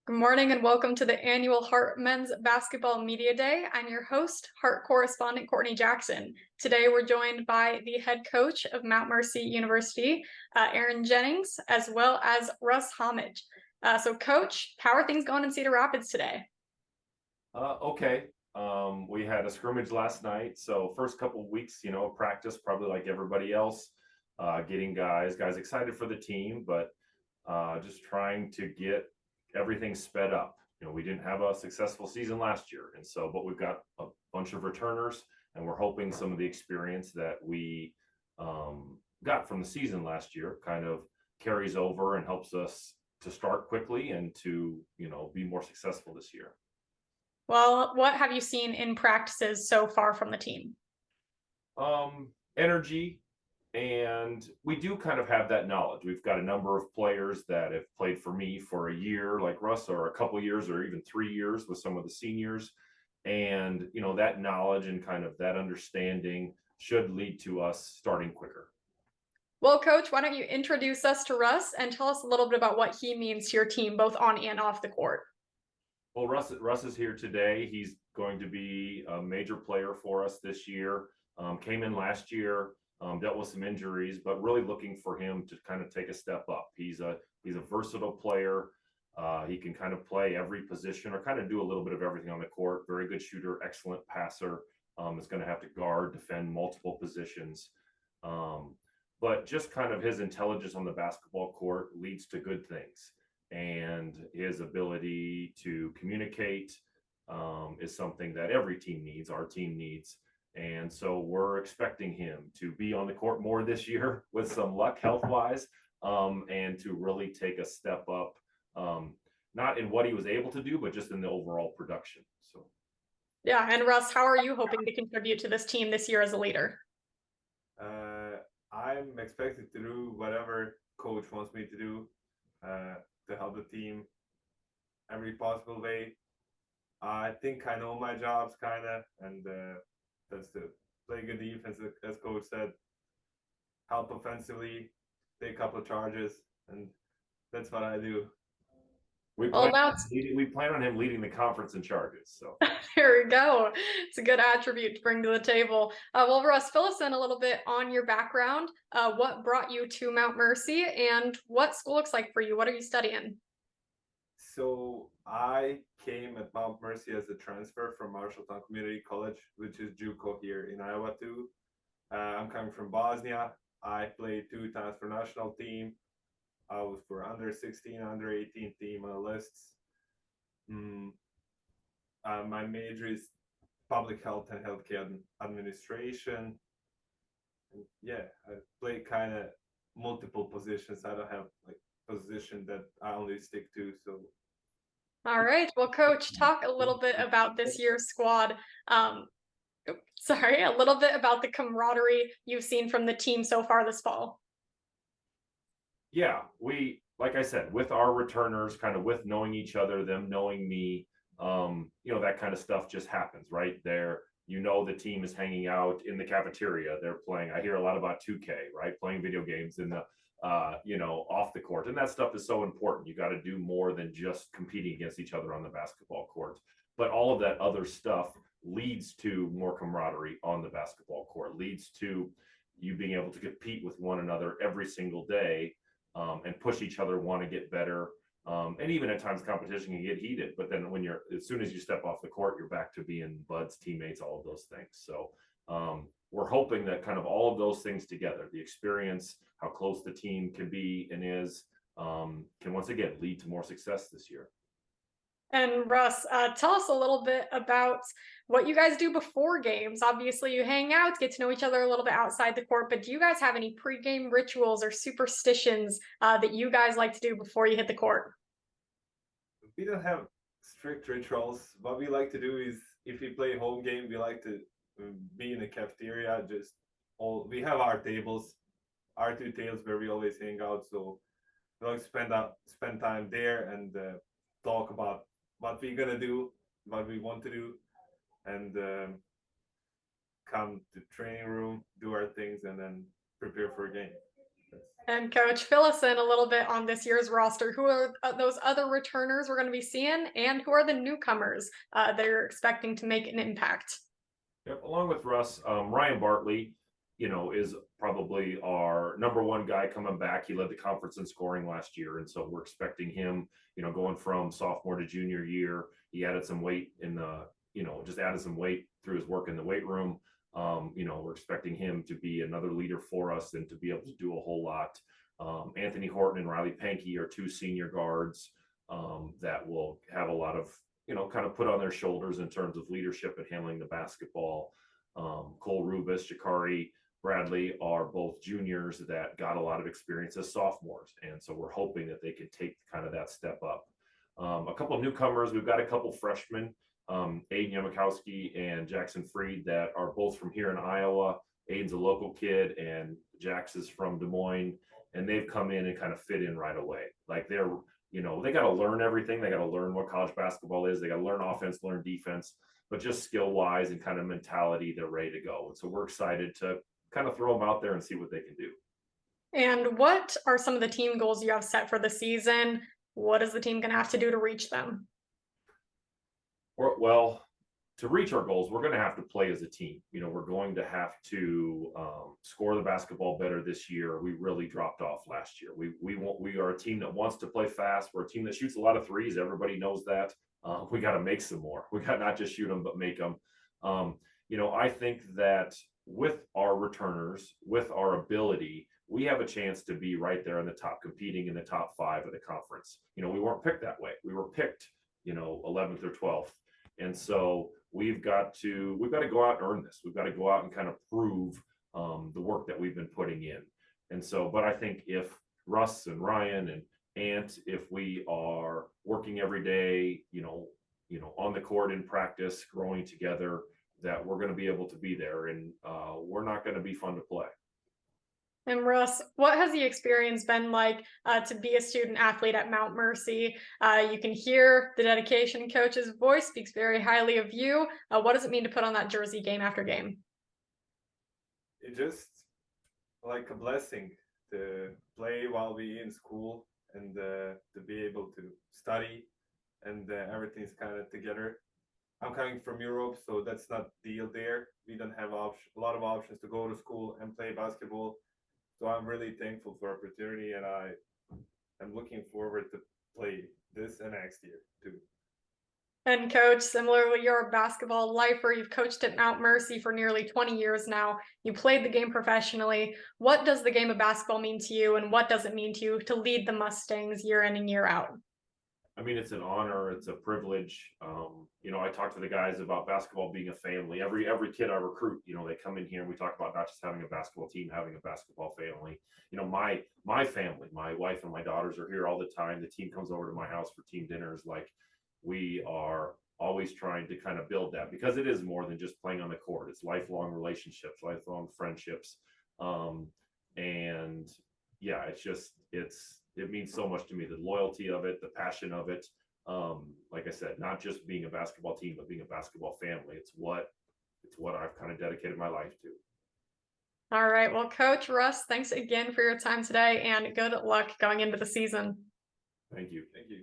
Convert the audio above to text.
Good morning and welcome to the annual Hart Men's Basketball Media Day. I'm your host, Hart correspondent Courtney Jackson. Today we're joined by the head coach of Mount Mercy University, Aaron Jennings, as well as Russ Homage. So, Coach, how are things going in Cedar Rapids today? Okay. We had a scrimmage last night, so first couple of weeks, practice probably like everybody else, getting guys excited for the team, but just trying to get everything sped up. We didn't have a successful season last year, and so but we've got a bunch of returners, and we're hoping some of the experience that we got from the season last year kind of carries over and helps us to start quickly and to be more successful this year. Well, what have you seen in practices so far from the team? Energy, and we do kind of have that knowledge. We've got a number of players that have played for me for a year, like Russ, or a couple years, or even 3 years with some of the seniors. And that knowledge and kind of that understanding should lead to us starting quicker. Well, Coach, why don't you introduce us to Russ and tell us a little bit about what he means to your team, both on and off the court? Well, Russ is here today. He's going to be a major player for us this year. Came in last year, dealt with some injuries, but really looking for him to kind of take a step up. He's a versatile player. He can kind of play every position or kind of do a little bit of everything on the court. Very good shooter, excellent passer. Is going to have to guard, defend multiple positions. But just kind of his intelligence on the basketball court leads to good things, and his ability to communicate is something that every team needs. Our team needs, and so we're expecting him to be on the court more this year with some luck health wise, and to really take a step up, not in what he was able to do, but just in the overall production. So Yeah, and Russ, how are you hoping to contribute to this team this year as a leader? Uh, I'm expected to do whatever coach wants me to do uh, to help the team every possible way. I think I know my jobs kind of, and that's to play good defense, as coach said, help offensively, take a couple of charges, and that's what I do. we Well, plan now on we plan on him leading the conference in charges. So there we go. It's a good attribute to bring to the table. Well, Russ, fill us in a little bit on your background. What brought you to Mount Mercy and what school looks like for you? What are you studying? So I came at Mount Mercy as a transfer from Marshalltown Community College, which is JUCO here in Iowa too. I'm coming from Bosnia. I played 2 times for national team. I was for under 16, under 18 team on the lists. Mm, my major is public health and healthcare administration. And yeah, I play kind of multiple positions. I don't have like position that I only stick to. So All right. Well, Coach, talk a little bit about this year's squad. Um, sorry, a little bit about the camaraderie you've seen from the team so far this fall. yeah, we like I said, with our returners, kind of with knowing each other, them knowing me, that kind of stuff just happens right there. The team is hanging out in the cafeteria. They're playing. I hear a lot about 2K, right? Playing video games in the off the court. And that stuff is so important. You got to do more than just competing against each other on the basketball court. But all of that other stuff leads to more camaraderie on the basketball court, leads to you being able to compete with one another every single day, and push each other, want to get better. And even at times competition can get heated, but then as soon as you step off the court, you're back to being buds, teammates, all of those things. So we're hoping that kind of all of those things together, the experience, how close the team can be and is, can once again lead to more success this year. And Russ, tell us a little bit about what you guys do before games. Obviously, you hang out, get to know each other a little bit outside the court, but do you guys have any pregame rituals or superstitions that you guys like to do before you hit the court? we don't have strict rituals. What we like to do is if we play home game, we like to be in the cafeteria. Just all we have our tables, our 2 tables where we always hang out. So we like to spend time there and talk about what we're gonna do, what we want to do, and come to training room, do our things, and then prepare for a game. And coach, fill us in a little bit on this year's roster. Who are those other returners we're going to be seeing, and who are the newcomers that you're expecting to make an impact? Yep, along with Russ, Ryan Bartley, is probably our number one guy coming back. He led the conference in scoring last year, and so we're expecting him, going from sophomore to junior year. He added some weight in the, just added some weight through his work in the weight room. We're expecting him to be another leader for us and to be able to do a whole lot. Anthony Horton and Riley Pankey are two senior guards that will have a lot of, kind of put on their shoulders in terms of leadership and handling the basketball. Cole Rubis, Jakari Bradley are both juniors that got a lot of experience as sophomores. And so we're hoping that they can take kind of that step up. A couple of newcomers, we've got a couple freshmen, Aiden Yamakowski and Jackson Freed, that are both from here in Iowa. Aiden's a local kid and Jax is from Des Moines, and they've come in and kind of fit in right away. Like they're, they got to learn everything. They got to learn what college basketball is. They got to learn offense, learn defense, but just skill wise and kind of mentality, they're ready to go. And so we're excited to kind of throw them out there and see what they can do. And what are some of the team goals you have set for the season? What is the team going to have to do to reach them? Well, to reach our goals, we're going to have to play as a team. We're going to have to score the basketball better this year. We really dropped off last year. We are a team that wants to play fast. We're a team that shoots a lot of threes. Everybody knows that. We got to make some more. We got not just shoot them, but make them. I think that with our returners, with our ability, we have a chance to be right there in the top, competing in the top 5 of the conference. We weren't picked that way. We were picked, 11th or 12th. And so we've got to go out and earn this. We've got to go out and kind of prove the work that we've been putting in. And so, but I think if Russ and Ryan and Ant, if we are working every day, on the court in practice, growing together, that we're going to be able to be there, and we're not going to be fun to play. And Russ, what has the experience been like to be a student athlete at Mount Mercy? You can hear the dedication. Coach's voice speaks very highly of you. What does it mean to put on that jersey game after game? It's just like a blessing to play while we in school and to be able to study, and everything's kind of together. I'm coming from Europe, so that's not the deal there. We don't have a lot of options to go to school and play basketball. So I'm really thankful for the opportunity, and I'm looking forward to play this and next year too. And coach, similarly, you're a basketball lifer. You've coached at Mount Mercy for nearly 20 years now. You played the game professionally. What does the game of basketball mean to you, and what does it mean to you to lead the Mustangs year in and year out? I mean, it's an honor. It's a privilege. I talk to the guys about basketball being a family. Every kid I recruit, they come in here and we talk about not just having a basketball team, having a basketball family. My family, my wife and my daughters are here all the time. The team comes over to my house for team dinners. Like, we are always trying to kind of build that, because it is more than just playing on the court. It's lifelong relationships, lifelong friendships. And yeah, it means so much to me, the loyalty of it, the passion of it. Like I said, not just being a basketball team, but being a basketball family. It's what I've kind of dedicated my life to. All right. Well, Coach Russ, thanks again for your time today, and good luck going into the season. Thank you. Thank you.